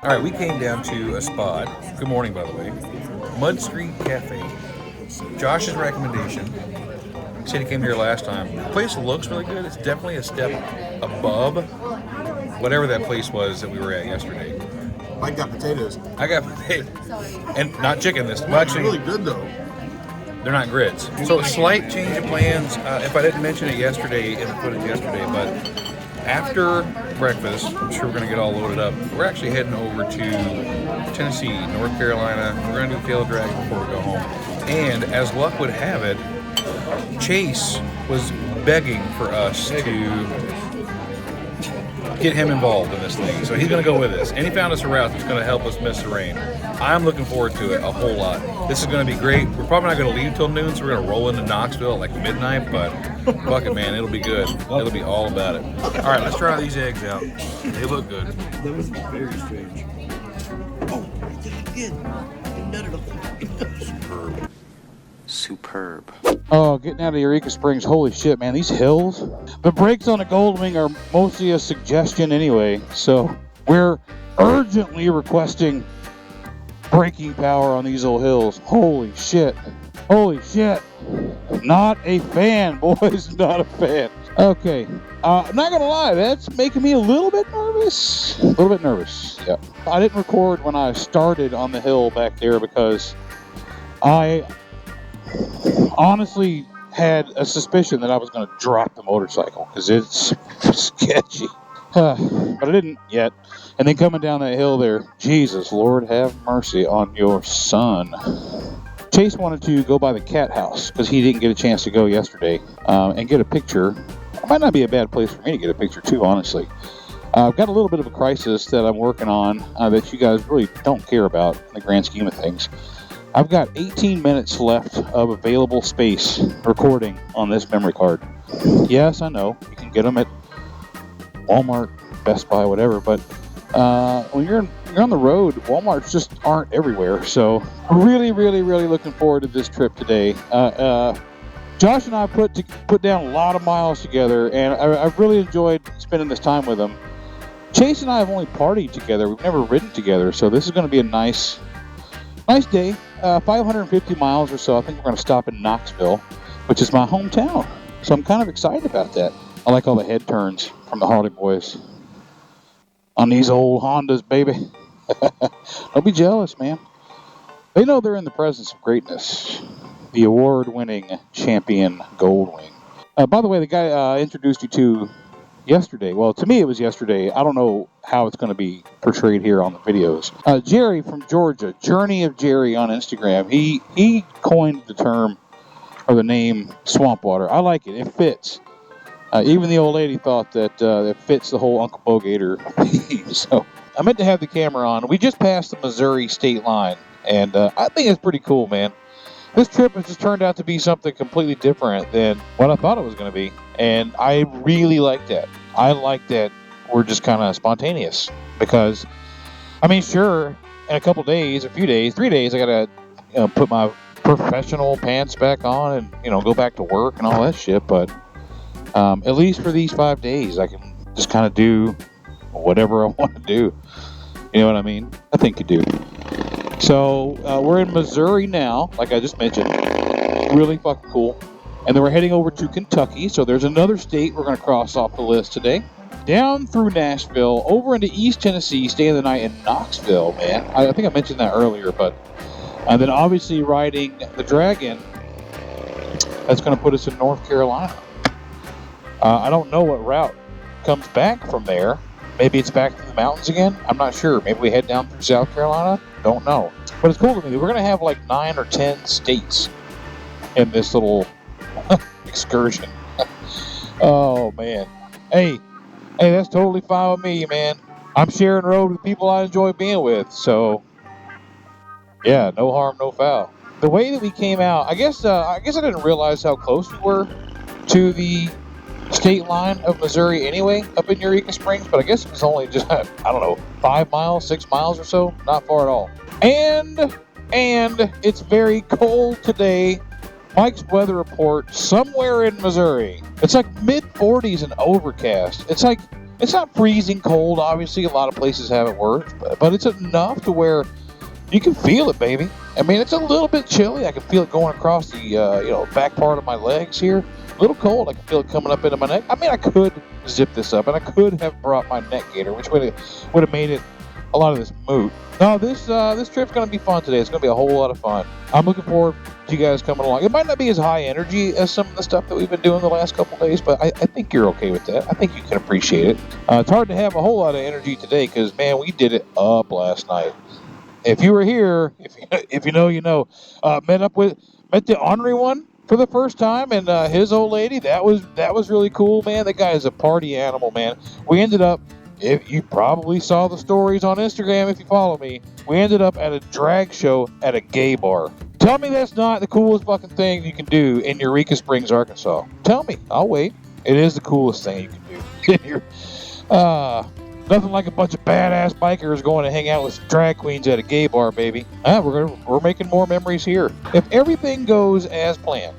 All right, we came down to a spot. Good morning, by the way. Mud Street Cafe. Josh's recommendation. He said he came here last time. The place looks really good. It's definitely a step above whatever that place was that we were at yesterday. Mike got potatoes. I got potatoes. And not chicken this time. Well, actually, really good, though. they're not grits. So a slight change of plans. If I didn't mention it yesterday in the footage yesterday, but after breakfast, I'm sure we're going to get all loaded up. We're actually heading over to Tennessee, North Carolina. We're going to do tail drag before we go home. And as luck would have it, Chase was begging for us to get him involved in this thing. So he's going to go with us. And he found us a route that's going to help us miss the rain. I'm looking forward to it a whole lot. This is going to be great. We're probably not going to leave till noon, so we're going to roll into Knoxville at like midnight, but fuck it, man. It'll be good. It'll be all about it. All right, let's try these eggs out. They look good. That was very strange. Oh, I did it again. You nutted up. Superb. Oh, getting out of Eureka Springs, holy shit, man, these hills. The brakes on a Goldwing are mostly a suggestion anyway, so we're urgently requesting braking power on these old hills. Holy shit. Holy shit. Not a fan, boys, not a fan. Okay, I'm not gonna lie, that's making me a little bit nervous. Yeah. I didn't record when I started on the hill back there because I honestly had a suspicion that I was going to drop the motorcycle because it's sketchy. But I didn't yet. And then coming down that hill there, Jesus, Lord have mercy on your son. Chase wanted to go by the cat house because he didn't get a chance to go yesterday and get a picture. It might not be a bad place for me to get a picture too, honestly. I've got a little bit of a crisis that I'm working on that you guys really don't care about in the grand scheme of things. I've got 18 minutes left of available space recording on this memory card. Yes, I know, you can get them at Walmart, Best Buy, whatever, but when you're on the road, Walmarts just aren't everywhere, so really looking forward to this trip today. Josh and I put down a lot of miles together, and I've really enjoyed spending this time with him. Chase and I have only partied together, we've never ridden together, so this is going to be a nice day. 550 miles or so. I think we're going to stop in Knoxville, which is my hometown. So I'm kind of excited about that. I like all the head turns from the Harley boys on these old Hondas, baby. Don't be jealous, man. They know they're in the presence of greatness. The award-winning champion Goldwing. By the way, the guy I introduced you to yesterday, well, to me it was yesterday. I don't know how it's going to be portrayed here on the videos. Jerry from Georgia, Journey of Jerry on Instagram, he coined the term or the name swamp water. I like it. It fits. Even the old lady thought that it fits the whole Uncle Bogator theme. So I meant to have the camera on. We just passed the Missouri state line, and I think it's pretty cool, man. This trip has just turned out to be something completely different than what I thought it was going to be. And I really like that. I like that we're just kind of spontaneous. Because, I mean, sure, in a couple days, 3 days, I got to put my professional pants back on and, go back to work and all that shit. But at least for these 5 days, I can just kind of do whatever I want to do. You know what I mean? I think you do. So we're in Missouri now, like I just mentioned. Really fucking cool. And then we're heading over to Kentucky. So there's another state we're going to cross off the list today. Down through Nashville, over into East Tennessee, staying the night in Knoxville, man. I think I mentioned that earlier, but... And then obviously riding the Dragon. That's going to put us in North Carolina. I don't know what route comes back from there. Maybe it's back through the mountains again. I'm not sure. Maybe we head down through South Carolina. Don't know. But it's cool to me. We're going to have like 9 or 10 states in this little excursion. Oh, man. Hey, that's totally fine with me, man. I'm sharing the road with people I enjoy being with. So, yeah, no harm, no foul. The way that we came out, I guess I didn't realize how close we were to the state line of Missouri anyway, up in Eureka Springs, but I guess it's only just, I don't know, 5 miles, 6 miles or so, not far at all. And it's very cold today. Mike's weather report, somewhere in Missouri, it's like mid-40s and overcast. It's like, it's not freezing cold, obviously, a lot of places have it worse, but it's enough to where you can feel it, baby. I mean, it's a little bit chilly. I can feel it going across the, back part of my legs here. A little cold. I can feel it coming up into my neck. I mean, I could zip this up, and I could have brought my neck gaiter, which would have made it a lot of this moot. No, this trip's going to be fun today. It's going to be a whole lot of fun. I'm looking forward to you guys coming along. It might not be as high energy as some of the stuff that we've been doing the last couple days, but I think you're okay with that. I think you can appreciate it. It's hard to have a whole lot of energy today because, man, we did it up last night. If you were here, if you know, you know. Met the ornery one for the first time, and his old lady. That was really cool, man. That guy is a party animal, man. We ended up, if you probably saw the stories on Instagram if you follow me, we ended up at a drag show at a gay bar. Tell me that's not the coolest fucking thing you can do in Eureka Springs, Arkansas. Tell me. I'll wait. It is the coolest thing you can do. Nothing like a bunch of badass bikers going to hang out with drag queens at a gay bar, baby. We're making more memories here. If everything goes as planned,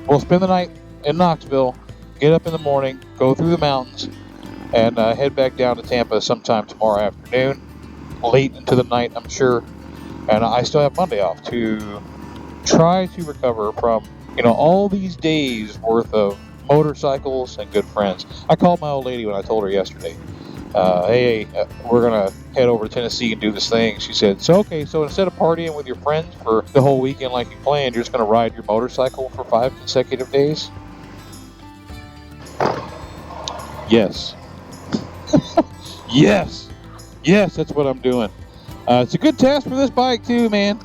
we'll spend the night in Knoxville, get up in the morning, go through the mountains, and head back down to Tampa sometime tomorrow afternoon, late into the night, I'm sure. And I still have Monday off to try to recover from, all these days worth of motorcycles and good friends. I called my old lady when I told her yesterday. Hey, we're going to head over to Tennessee and do this thing. She said, so instead of partying with your friends for the whole weekend like you planned, you're just going to ride your motorcycle for 5 consecutive days? Yes. Yes, that's what I'm doing. It's a good test for this bike too, man.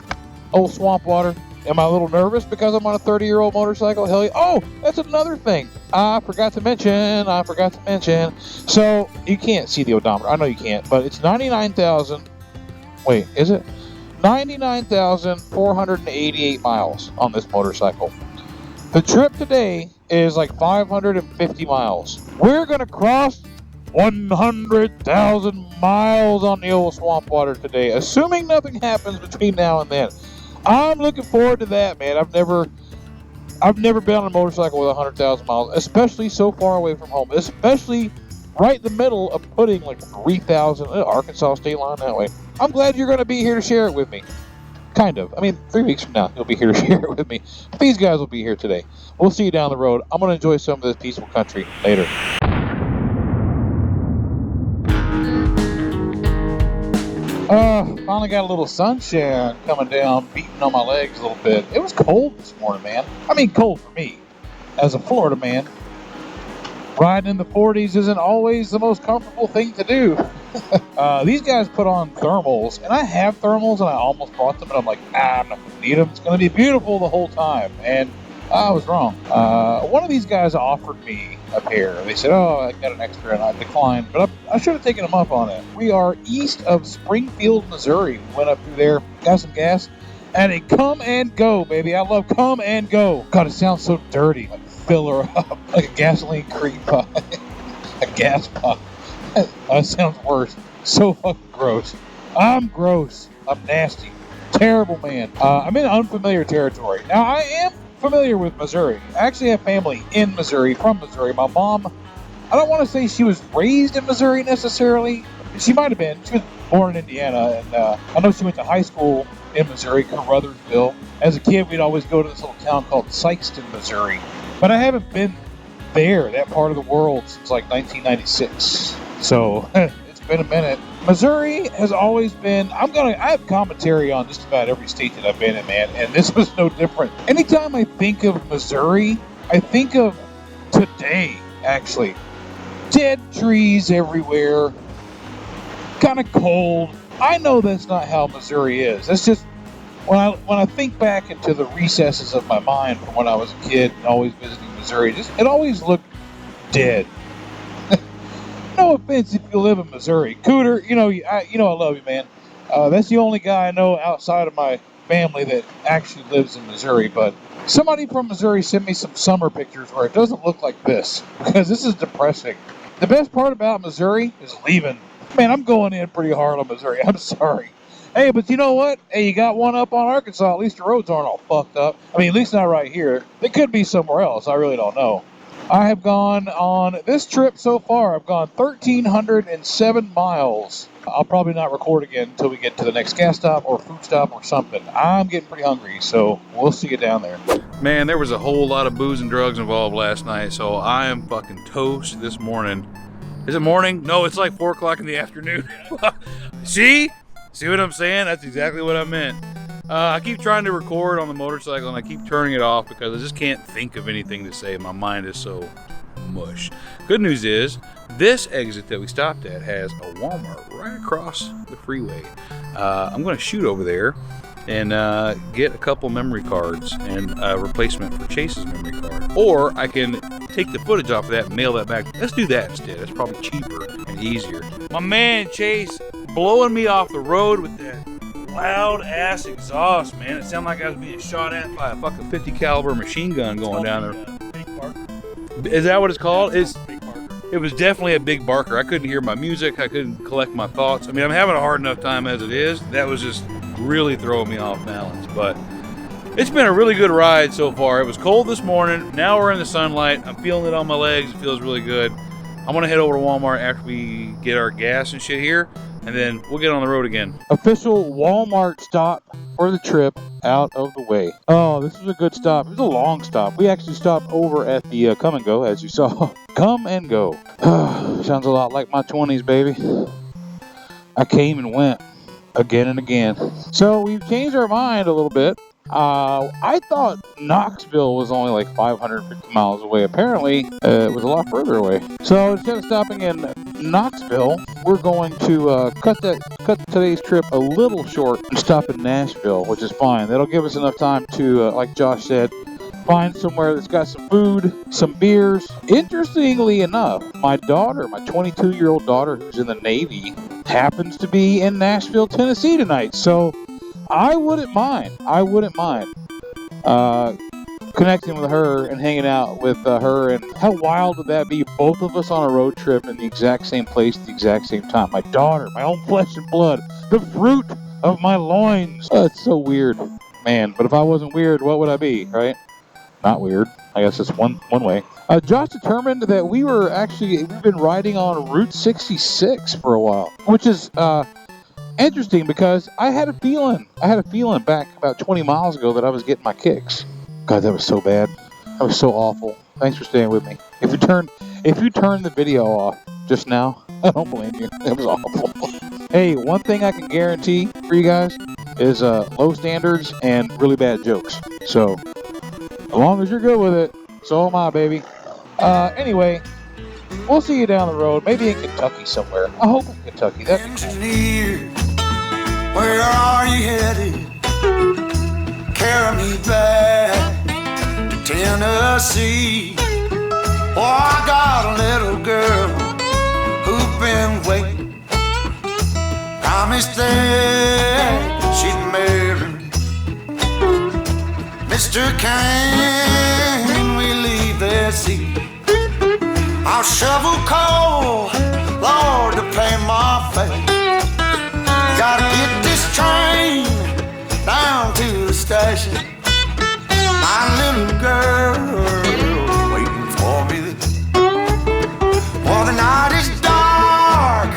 Old swamp water. Am I a little nervous because I'm on a 30-year-old motorcycle? Hell yeah. Oh, that's another thing I forgot to mention. So, you can't see the odometer. I know you can't, but it's 99,000. Wait, is it? 99,488 miles on this motorcycle. The trip today is like 550 miles. We're going to cross 100,000 miles on the old swamp water today, assuming nothing happens between now and then. I'm looking forward to that, man. I've never been on a motorcycle with 100,000 miles, especially so far away from home, especially right in the middle of putting like 3,000 Arkansas state line that way. I'm glad you're going to be here to share it with me. Kind of. I mean, 3 weeks from now, you'll be here to share it with me. But these guys will be here today. We'll see you down the road. I'm going to enjoy some of this peaceful country later. Finally got a little sunshine coming down, beating on my legs a little bit. It was cold this morning, man. I mean, cold for me. As a Florida man, riding in the 40s isn't always the most comfortable thing to do. These guys put on thermals, and I have thermals, and I almost bought them, and I'm like, I'm not going to need them. It's going to be beautiful the whole time. And I was wrong. One of these guys offered me a pair. They said, I got an extra, and I declined. But I should have taken them up on it. We are east of Springfield, Missouri. Went up through there, got some gas, and a come and go, baby. I love come and go. God, it sounds so dirty. Like fill her up like a gasoline cream pie. A gas pie. That sounds worse. So fucking gross. I'm gross. I'm nasty. Terrible man. I'm in unfamiliar territory. Now, I am familiar with Missouri. I actually have family in Missouri, from Missouri. My mom, I don't want to say she was raised in Missouri necessarily. She might have been. She was born in Indiana, and I know she went to high school in Missouri, Carruthersville. As a kid, we'd always go to this little town called Sikeston, Missouri. But I haven't been there, that part of the world, since like 1996. So, it's been a minute. Missouri has always been, I have commentary on just about every state that I've been in, man, and this was no different. Anytime I think of Missouri, I think of today, actually. Dead trees everywhere, kind of cold. I know that's not how Missouri is. That's just, when I think back into the recesses of my mind from when I was a kid and always visiting Missouri, it always looked dead. No offense if you live in Missouri. Cooter, I love you, man. That's the only guy I know outside of my family that actually lives in Missouri, but somebody from Missouri sent me some summer pictures where it doesn't look like this, because this is depressing. The best part about Missouri is leaving. Man, I'm going in pretty hard on Missouri. I'm sorry. Hey, but you know what? Hey, you got one up on Arkansas. At least the roads aren't all fucked up. I mean, at least not right here. They could be somewhere else. I really don't know. I have gone on this trip so far. I've gone 1,307 miles. I'll probably not record again until we get to the next gas stop or food stop or something. I'm getting pretty hungry, so we'll see you down there. Man, there was a whole lot of booze and drugs involved last night, so I am fucking toast this morning. Is it morning? No, it's like 4 o'clock in the afternoon. See? See what I'm saying? That's exactly what I meant. I keep trying to record on the motorcycle and I keep turning it off because I just can't think of anything to say. My mind is so mush. Good news is, this exit that we stopped at has a Walmart right across the freeway. I'm going to shoot over there and get a couple memory cards and a replacement for Chase's memory card. Or I can take the footage off of that and mail that back. Let's do that instead. That's probably cheaper and easier. My man Chase blowing me off the road with that loud ass exhaust, man. It sounded like I was being shot at by a fucking 50 caliber machine gun going down there. Big Barker. Is that what it's called? Big Barker. It was definitely a big barker. I couldn't hear my music. I couldn't collect my thoughts. I mean, I'm having a hard enough time as it is. That was just really throwing me off balance. But it's been a really good ride so far. It was cold this morning. Now we're in the sunlight. I'm feeling it on my legs. It feels really good. I'm going to head over to Walmart after we get our gas and shit here. And then we'll get on the road again. Official Walmart stop for the trip out of the way. Oh, this is a good stop. It was a long stop. We actually stopped over at the Come and Go, as you saw. Come and Go. Sounds a lot like my 20s, baby. I came and went again and again. So we've changed our mind a little bit. I thought Knoxville was only like 550 miles away. Apparently, it was a lot further away. So instead of stopping in Knoxville, we're going to cut today's trip a little short and stop in Nashville, which is fine. That'll give us enough time to, like Josh said, find somewhere that's got some food, some beers. Interestingly enough, my daughter, my 22-year-old daughter who's in the Navy, happens to be in Nashville, Tennessee tonight. So I wouldn't mind connecting with her and hanging out with her. And how wild would that be? Both of us on a road trip in the exact same place at the exact same time. My daughter, my own flesh and blood, the fruit of my loins. Oh, it's so weird, man. But if I wasn't weird, what would I be, right? Not weird. I guess it's one way. Josh determined that we've been riding on Route 66 for a while, which is interesting because I had a feeling back about 20 miles ago that I was getting my kicks. God, that was so bad. That was so awful. Thanks for staying with me. If you turn the video off just now, I don't blame you. That was awful. Hey, one thing I can guarantee for you guys is low standards and really bad jokes. So, as long as you're good with it, so am I, baby. Anyway, we'll see you down the road. Maybe in Kentucky somewhere. I hope in Kentucky. That'd be Engineer, where are you headed? Carry me back to Tennessee. Oh, I got a little girl who's been waiting. Promised that she'd marry me. Mr. Can we leave this seat? I'll shovel coal, Lord, to pay my fare. Gotta get this train down to the station. My little girl waiting for me there. Well, the night is dark.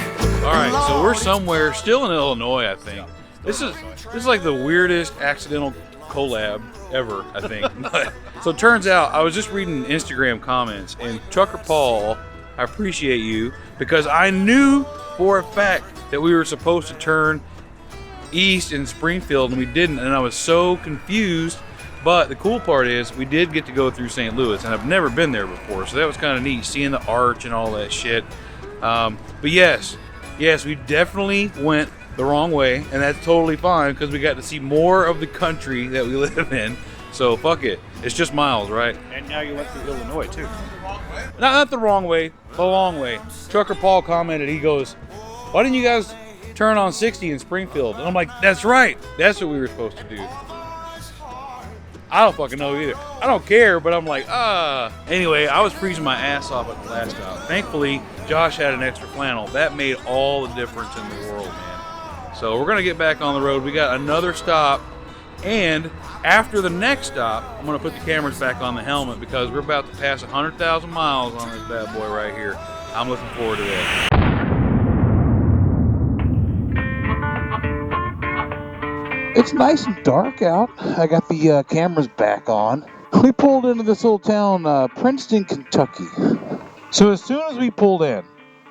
All right, so we're somewhere still in Illinois, I think. This is like the weirdest accidental collab ever, I think. But, so it turns out I was just reading Instagram comments, and Trucker Paul, I appreciate you, because I knew for a fact that we were supposed to turn east in Springfield and we didn't, and I was so confused. But the cool part is we did get to go through St. Louis, and I've never been there before, so that was kind of neat, seeing the arch and all that shit. But yes, we definitely went the wrong way, and that's totally fine because we got to see more of the country that we live in. So fuck it, it's just miles, right? And now you went through Illinois too. Not the wrong way, the long way. Trucker Paul commented, he goes, "Why didn't you guys turn on 60 in Springfield. And I'm like, that's right. That's what we were supposed to do. I don't fucking know either. I don't care, but I'm like, Anyway, I was freezing my ass off at the last stop. Thankfully, Josh had an extra flannel. That made all the difference in the world, man. So we're going to get back on the road. We got another stop. And after the next stop, I'm going to put the cameras back on the helmet because we're about to pass 100,000 miles on this bad boy right here. I'm looking forward to that. It's nice and dark out. I got the cameras back on. We pulled into this little town, Princeton, Kentucky. So as soon as we pulled in,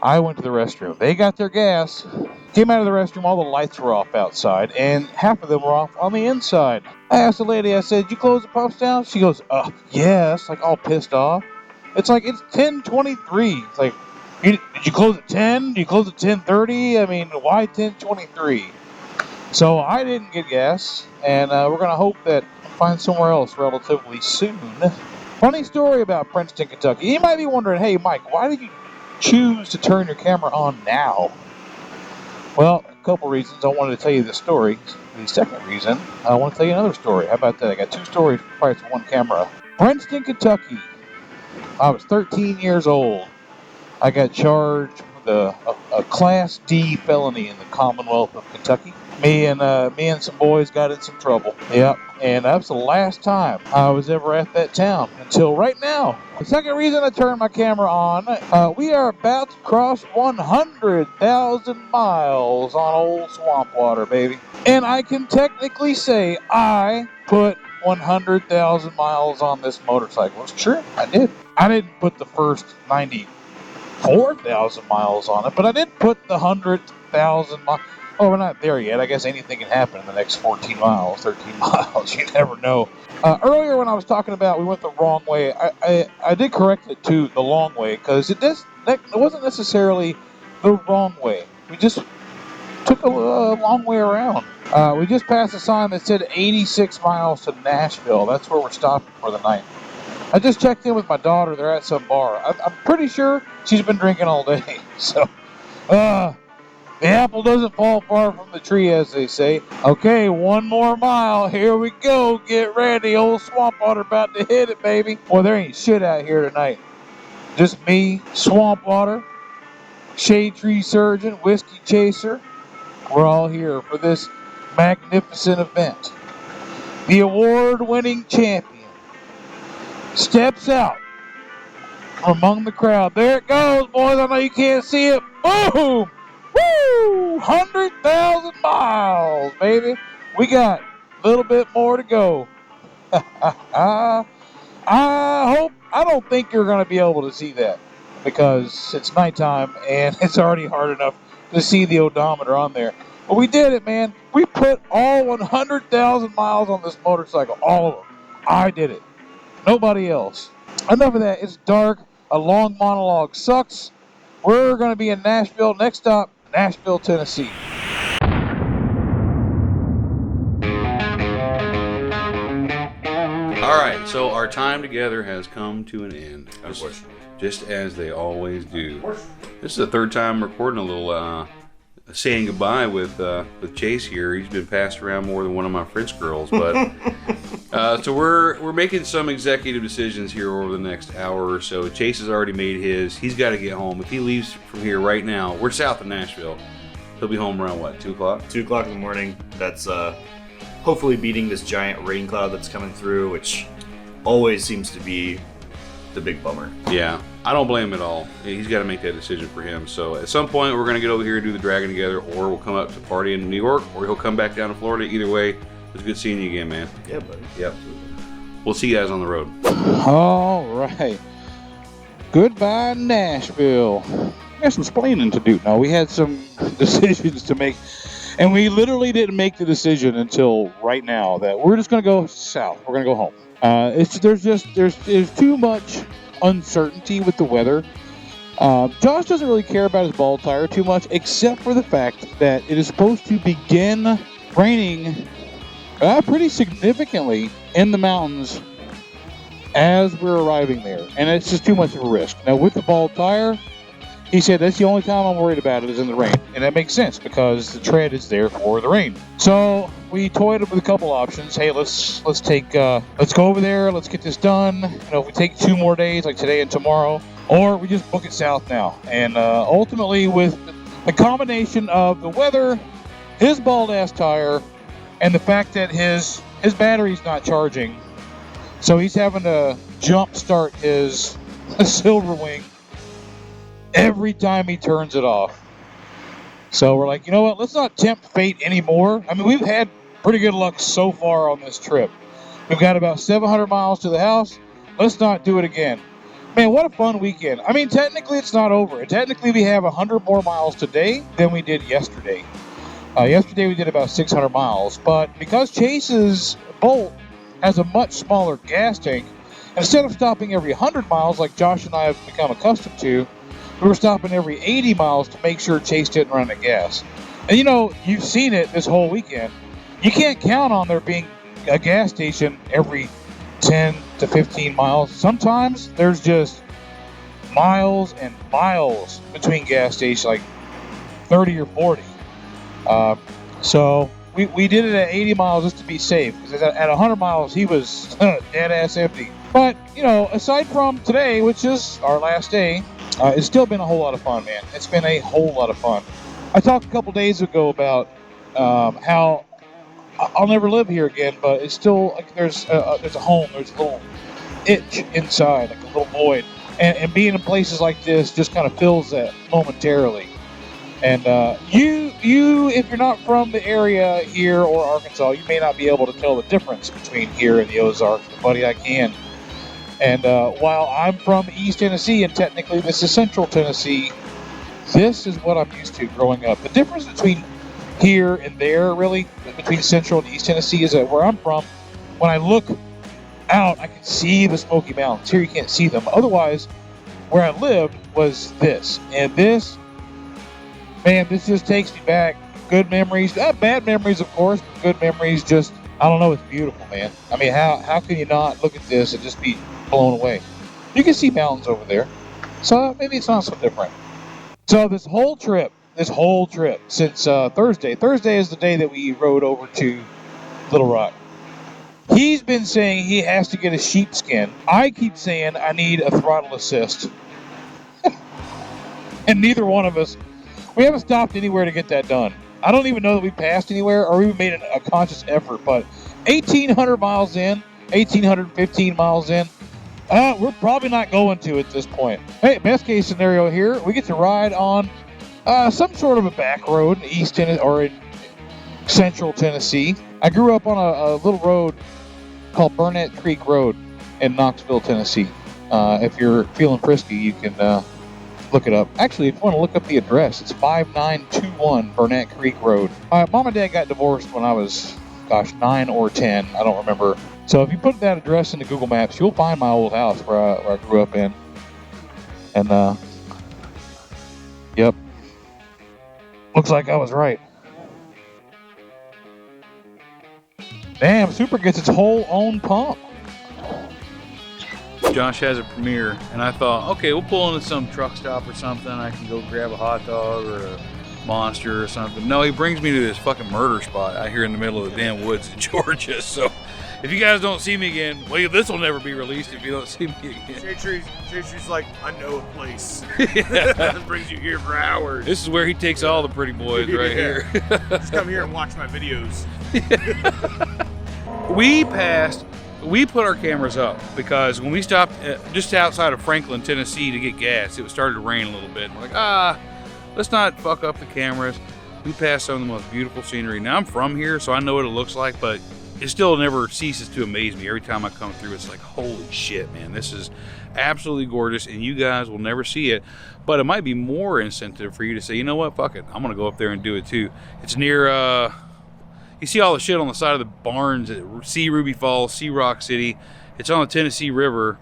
I went to the restroom. They got their gas. Came out of the restroom, all the lights were off outside, and half of them were off on the inside. I asked the lady, I said, you close the pumps down? She goes, yes, like all pissed off. It's like, it's 10:23. It's like, did you close at 10? Do you close at 10:30? I mean, why 10:23? So I didn't get gas, and we're going to hope that we'll find somewhere else relatively soon. Funny story about Princeton, Kentucky. You might be wondering, hey, Mike, why did you choose to turn your camera on now? Well, a couple reasons. I wanted to tell you this story. The second reason, I want to tell you another story. How about that? I got two stories for the price of one camera. Princeton, Kentucky. I was 13 years old. I got charged with a Class D felony in the Commonwealth of Kentucky. Me and some boys got in some trouble. Yep, and that's the last time I was ever at that town until right now. The second reason I turned my camera on, we are about to cross 100,000 miles on old swamp water, baby. And I can technically say I put 100,000 miles on this motorcycle. It's true, I did. I didn't put the first 94,000 miles on it, but I did put the 100,000 miles. Oh, we're not there yet. I guess anything can happen in the next 14 miles, 13 miles. You never know. Earlier when I was talking about we went the wrong way, I did correct it to the long way because it wasn't necessarily the wrong way. We just took a long way around. We just passed a sign that said 86 miles to Nashville. That's where we're stopping for the night. I just checked in with my daughter. They're at some bar. I'm pretty sure she's been drinking all day. So, the apple doesn't fall far from the tree, as they say. Okay, one more mile. Here we go. Get ready. Old swamp water about to hit it, baby. Well, there ain't shit out here tonight. Just me, swamp water, Shadetree Surgeon, whiskey chaser. We're all here for this magnificent event. The award-winning champion steps out from among the crowd. There it goes, boys. I know you can't see it. Boom! Woo! 100,000 miles, baby. We got a little bit more to go. I don't think you're going to be able to see that because it's nighttime and it's already hard enough to see the odometer on there. But we did it, man. We put all 100,000 miles on this motorcycle. All of them. I did it. Nobody else. Enough of that. It's dark. A long monologue sucks. We're going to be in Nashville. Next stop, Nashville, Tennessee. All right, so our time together has come to an end. Just as they always do. This is the third time recording a little saying goodbye with Chase here. He's been passed around more than one of my French girls, but so we're making some executive decisions here over the next hour or so. Chase has already made his. He's got to get home. If he leaves from here right now, we're south of Nashville. He'll be home around what, 2 o'clock? 2 o'clock in the morning. That's hopefully beating this giant rain cloud that's coming through, which always seems to be the big bummer. Yeah, I don't blame him at all. He's got to make that decision for him. So at some point, we're going to get over here and do the Dragon together, or we'll come up to party in New York, or he'll come back down to Florida. Either way, it was good seeing you again, man. Yeah, buddy. Yep. We'll see you guys on the road. All right. Goodbye, Nashville. We got some explaining to do. Now, we had some decisions to make, and we literally didn't make the decision until right now that we're just going to go south. We're going to go home. There's too much uncertainty with the weather. Josh doesn't really care about his ball tire too much, except for the fact that it is supposed to begin raining pretty significantly in the mountains as we're arriving there, and it's just too much of a risk. Now, with the ball tire, He said that's the only time I'm worried about it is in the rain. And that makes sense because the tread is there for the rain. So we toyed with a couple options. Hey, let's go over there, let's get this done. You know, if we take 2 more days, like today and tomorrow, or we just book it south now. And ultimately, with the combination of the weather, his bald ass tire, and the fact that his battery's not charging, so he's having to jump start his Silver Wing every time he turns it off. So we're like, you know what, let's not tempt fate anymore. I mean, we've had pretty good luck so far on this trip. We've got about 700 miles to the house. Let's not do it again. Man, what a fun weekend. I mean, technically it's not over. Technically we have 100 more miles today than we did yesterday. Yesterday we did about 600 miles, but because Chase's Bolt has a much smaller gas tank, instead of stopping every 100 miles like Josh and I have become accustomed to, we were stopping every 80 miles to make sure Chase didn't run out of gas. And you know, you've seen it this whole weekend. You can't count on there being a gas station every 10 to 15 miles. Sometimes there's just miles and miles between gas stations, like 30 or 40. So we did it at 80 miles just to be safe, because at 100 miles he was dead ass empty. But you know, aside from today, which is our last day, it's still been a whole lot of fun, man. It's been a whole lot of fun. I talked a couple days ago about how I'll never live here again, but it's still like there's a home, there's a little itch inside, like a little void, and being in places like this just kind of fills that momentarily. And you, if you're not from the area here or Arkansas, you may not be able to tell the difference between here and the Ozarks, but buddy, I can. And while I'm from East Tennessee, and technically this is Central Tennessee, this is what I'm used to growing up. The difference between here and there, really, between Central and East Tennessee, is that where I'm from, when I look out, I can see the Smoky Mountains. Here you can't see them. Otherwise, where I lived was this. And this, man, this just takes me back. Good memories. Bad memories, of course, but good memories. Just, I don't know, it's beautiful, man. I mean, how can you not look at this and just be blown away? You can see mountains over there, so maybe it's not so different. So this whole trip since Thursday is the day that we rode over to Little Rock. He's been saying he has to get a sheepskin. I keep saying I need a throttle assist. And neither one of us, we haven't stopped anywhere to get that done. I don't even know that we passed anywhere or we made a conscious effort, but 1,800 miles in, 1,815 miles in, we're probably not going to at this point. Hey, best case scenario here, we get to ride on some sort of a back road in East Tennessee or in Central Tennessee. I grew up on a little road called Burnett Creek Road in Knoxville, Tennessee. If you're feeling frisky, you can look it up. Actually, if you want to look up the address, it's 5921 Burnett Creek Road. Mom and Dad got divorced when I was, 9 or 10. I don't remember. So if you put that address into Google Maps, you'll find my old house where I grew up in. And, yep. Looks like I was right. Damn, Super gets its whole own pump. Josh has a Premier, and I thought, okay, we'll pull into some truck stop or something. I can go grab a hot dog or a Monster or something. No, he brings me to this fucking murder spot out here in the middle of the damn woods in Georgia. So if you guys don't see me again, well, this will never be released if you don't see me again. Shadetree like, I know a place. Yeah. That brings you here for hours. This is where he takes all the pretty boys right here. Just come here and watch my videos. We put our cameras up because when we stopped just outside of Franklin, Tennessee to get gas, it started to rain a little bit. We're like, let's not fuck up the cameras. We passed some of the most beautiful scenery. Now I'm from here, so I know what it looks like, but it still never ceases to amaze me. Every time I come through, it's like, holy shit, man, this is absolutely gorgeous, and you guys will never see it. But it might be more incentive for you to say, you know what, fuck it, I'm gonna go up there and do it too. It's near, you see all the shit on the side of the barns at See Ruby Falls, See Rock City. It's on the Tennessee River,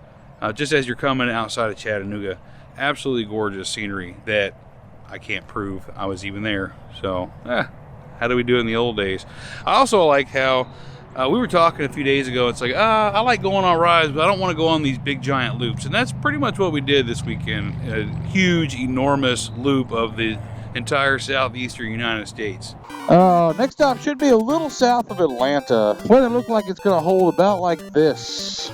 just as you're coming outside of Chattanooga. Absolutely gorgeous scenery that I can't prove I was even there. So, how do we do it in the old days? I also like how We were talking a few days ago. It's like, I like going on rides, but I don't want to go on these big giant loops. And that's pretty much what we did this weekend. A huge, enormous loop of the entire southeastern United States. Next stop should be a little south of Atlanta. Weather looks like it's going to hold about like this.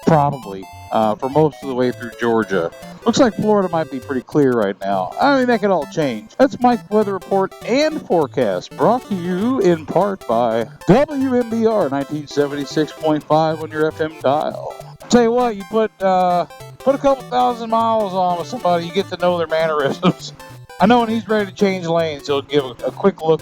Probably. For most of the way through Georgia. Looks like Florida might be pretty clear right now. I mean, that could all change. That's Mike's weather report and forecast, brought to you in part by WMBR 1976.5 on your FM dial. Tell you what, you put a couple thousand miles on with somebody, you get to know their mannerisms. I know when he's ready to change lanes, he'll give a quick look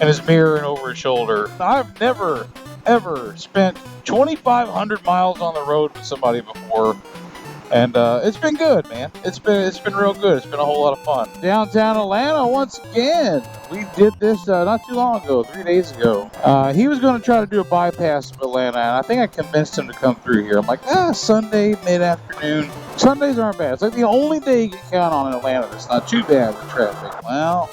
in his mirror and over his shoulder. I've never, ever spent 2,500 miles on the road with somebody before. And it's been good, man. It's been real good. It's been a whole lot of fun. Downtown Atlanta once again. We did this not too long ago, 3 days ago. He was going to try to do a bypass of Atlanta, and I think I convinced him to come through here. I'm like, Sunday mid-afternoon. Sundays aren't bad. It's like the only day you can count on in Atlanta that's not too bad with traffic. Well,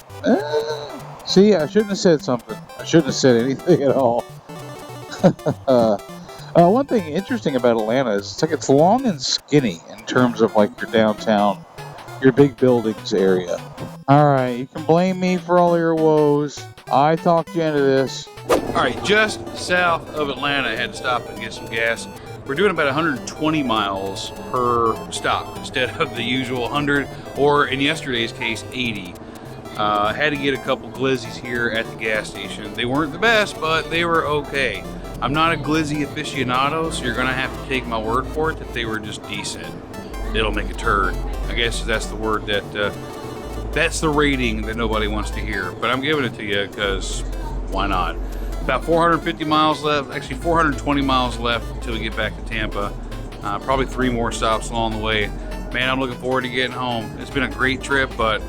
see, I shouldn't have said something. I shouldn't have said anything at all. One thing interesting about Atlanta is it's like it's long and skinny in terms of like your downtown, your big buildings area. All right, you can blame me for all your woes. I talked you into this. All right, just south of Atlanta, I had to stop and get some gas. We're doing about 120 miles per stop instead of the usual 100, or in yesterday's case, 80. Had to get a couple glizzies here at the gas station. They weren't the best, but they were okay. I'm not a glizzy aficionado, so you're going to have to take my word for it that they were just decent. It'll make a turd. I guess that's the word that's the rating that nobody wants to hear. But I'm giving it to you because why not? About 450 miles left, actually 420 miles left until we get back to Tampa. Probably 3 more stops along the way. Man, I'm looking forward to getting home. It's been a great trip, but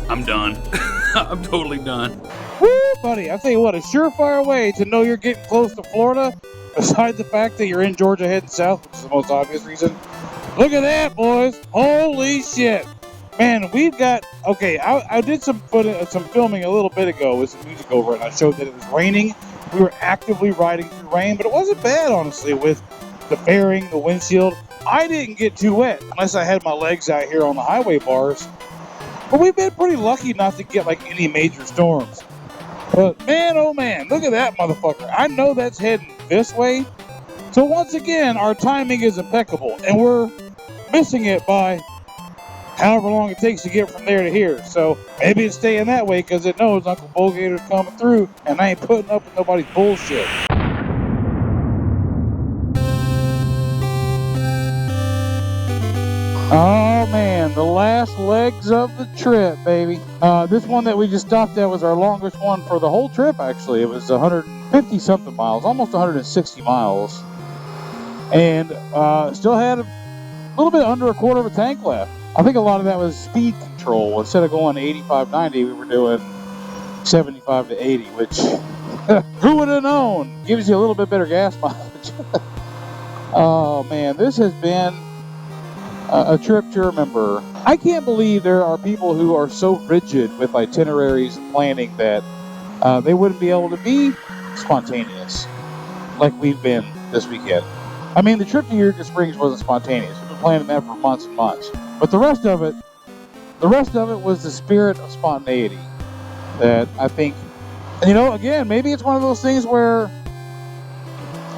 I'm done. I'm totally done. Woo, buddy, I'll tell you what, a surefire way to know you're getting close to Florida, besides the fact that you're in Georgia heading south, which is the most obvious reason. Look at that, boys. Holy shit. Man, we've got, okay, I did some filming a little bit ago with some music over it, and I showed that it was raining. We were actively riding through rain, but it wasn't bad, honestly, with the fairing, the windshield. I didn't get too wet, unless I had my legs out here on the highway bars. But we've been pretty lucky not to get, like, any major storms. But man, oh man, look at that motherfucker. I know that's heading this way. So once again, our timing is impeccable. And we're missing it by however long it takes to get from there to here. So maybe it's staying that way because it knows Uncle Bullgator's coming through. And I ain't putting up with nobody's bullshit. Oh man, the last legs of the trip, baby. This one that we just stopped at was our longest one for the whole trip, actually. It was 150 something miles, almost 160 miles. And still had a little bit under a quarter of a tank left. I think a lot of that was speed control. Instead of going 85, 90, we were doing 75 to 80, which who would have known? Gives you a little bit better gas mileage. Oh man, this has been a trip to remember. I can't believe there are people who are so rigid with itineraries and planning that they wouldn't be able to be spontaneous like we've been this weekend. I mean, the trip to Eureka Springs wasn't spontaneous. We've been planning that for months and months. But the rest of it was the spirit of spontaneity that I think, and you know, again, maybe it's one of those things where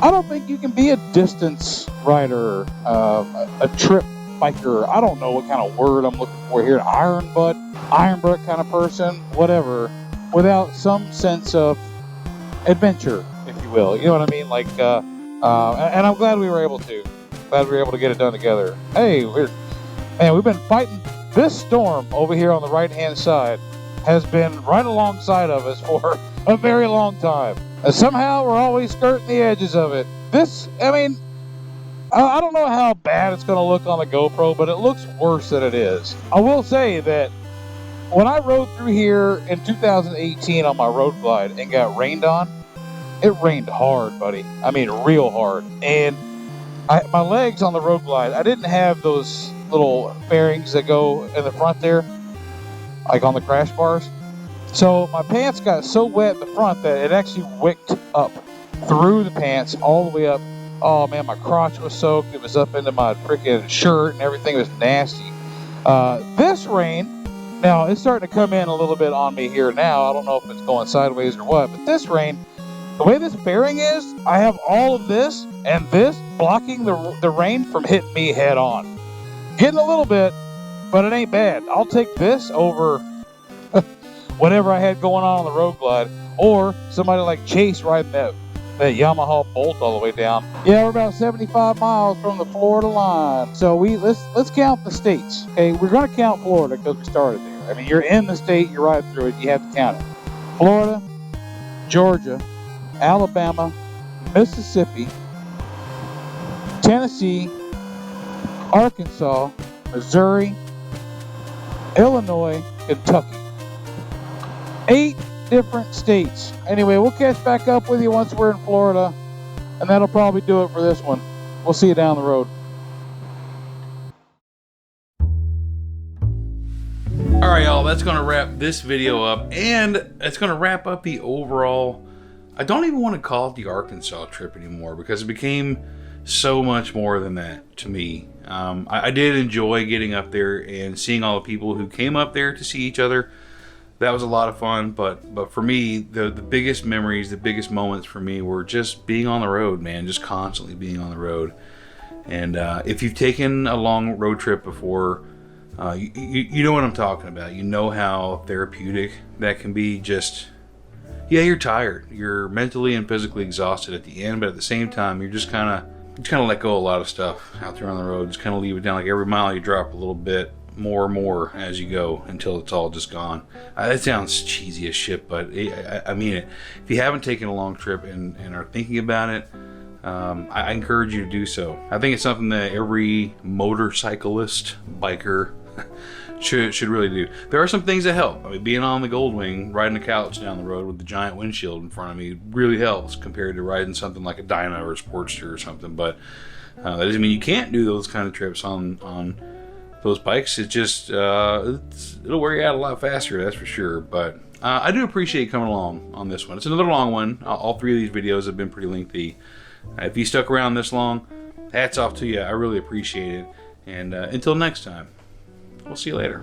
I don't think you can be a distance rider, a trip biker, I don't know what kind of word I'm looking for here, an iron butt kind of person, whatever, without some sense of adventure, if you will. You know what I mean? Like, and I'm glad we were able to. Glad we were able to get it done together. Hey, we've been fighting this storm over here on the right-hand side. Has been right alongside of us for a very long time. And somehow we're always skirting the edges of it. I don't know how bad it's going to look on the GoPro, but it looks worse than it is. I will say that when I rode through here in 2018 on my road glide and got rained on, it rained hard, buddy. I mean, real hard. And my legs on the road glide, I didn't have those little fairings that go in the front there, like on the crash bars. So my pants got so wet in the front that it actually wicked up through the pants all the way up. Oh man, my crotch was soaked. It was up into my freaking shirt and everything was nasty. This rain, now it's starting to come in a little bit on me here now. I don't know if it's going sideways or what, but this rain, the way this bearing is, I have all of this and this blocking the rain from hitting me head on. Getting a little bit, but it ain't bad. I'll take this over whatever I had going on the road glide, or somebody like Chase riding that Yamaha Bolt all the way down. Yeah, we're about 75 miles from the Florida line. So let's count the states. Okay, we're gonna count Florida because we started there. I mean, you're in the state, you're right through it, you have to count it. Florida, Georgia, Alabama, Mississippi, Tennessee, Arkansas, Missouri, Illinois, Kentucky. 8 different states. Anyway, we'll catch back up with you once we're in Florida, and that'll probably do it for this one. We'll see you down the road. All right, y'all, that's going to wrap this video up, and it's going to wrap up the overall, I don't even want to call it the Arkansas trip anymore because it became so much more than that to me. I did enjoy getting up there and seeing all the people who came up there to see each other. That was a lot of fun, but for me, the biggest memories, the biggest moments for me were just being on the road, man, just constantly being on the road. And if you've taken a long road trip before, you know what I'm talking about. You know how therapeutic that can be. Just, yeah, you're tired. You're mentally and physically exhausted at the end, but at the same time, you're just kind of let go of a lot of stuff out there on the road. Just kind of leave it down. Like every mile you drop a little bit more and more as you go until it's all just gone. That sounds cheesy as shit, but I mean it. If you haven't taken a long trip and are thinking about it, I encourage you to do so. I think it's something that every motorcyclist, biker should really do. There are some things that help. I mean, being on the Goldwing, riding a couch down the road with the giant windshield in front of me really helps compared to riding something like a Dyna or a Sportster or something. But that doesn't mean you can't do those kind of trips on those bikes. It just it'll wear you out a lot faster, that's for sure. But I do appreciate you coming along on this one. It's another long one. All 3 of these videos have been pretty lengthy. If you stuck around this long, hats off to you. I really appreciate it. And until next time, we'll see you later.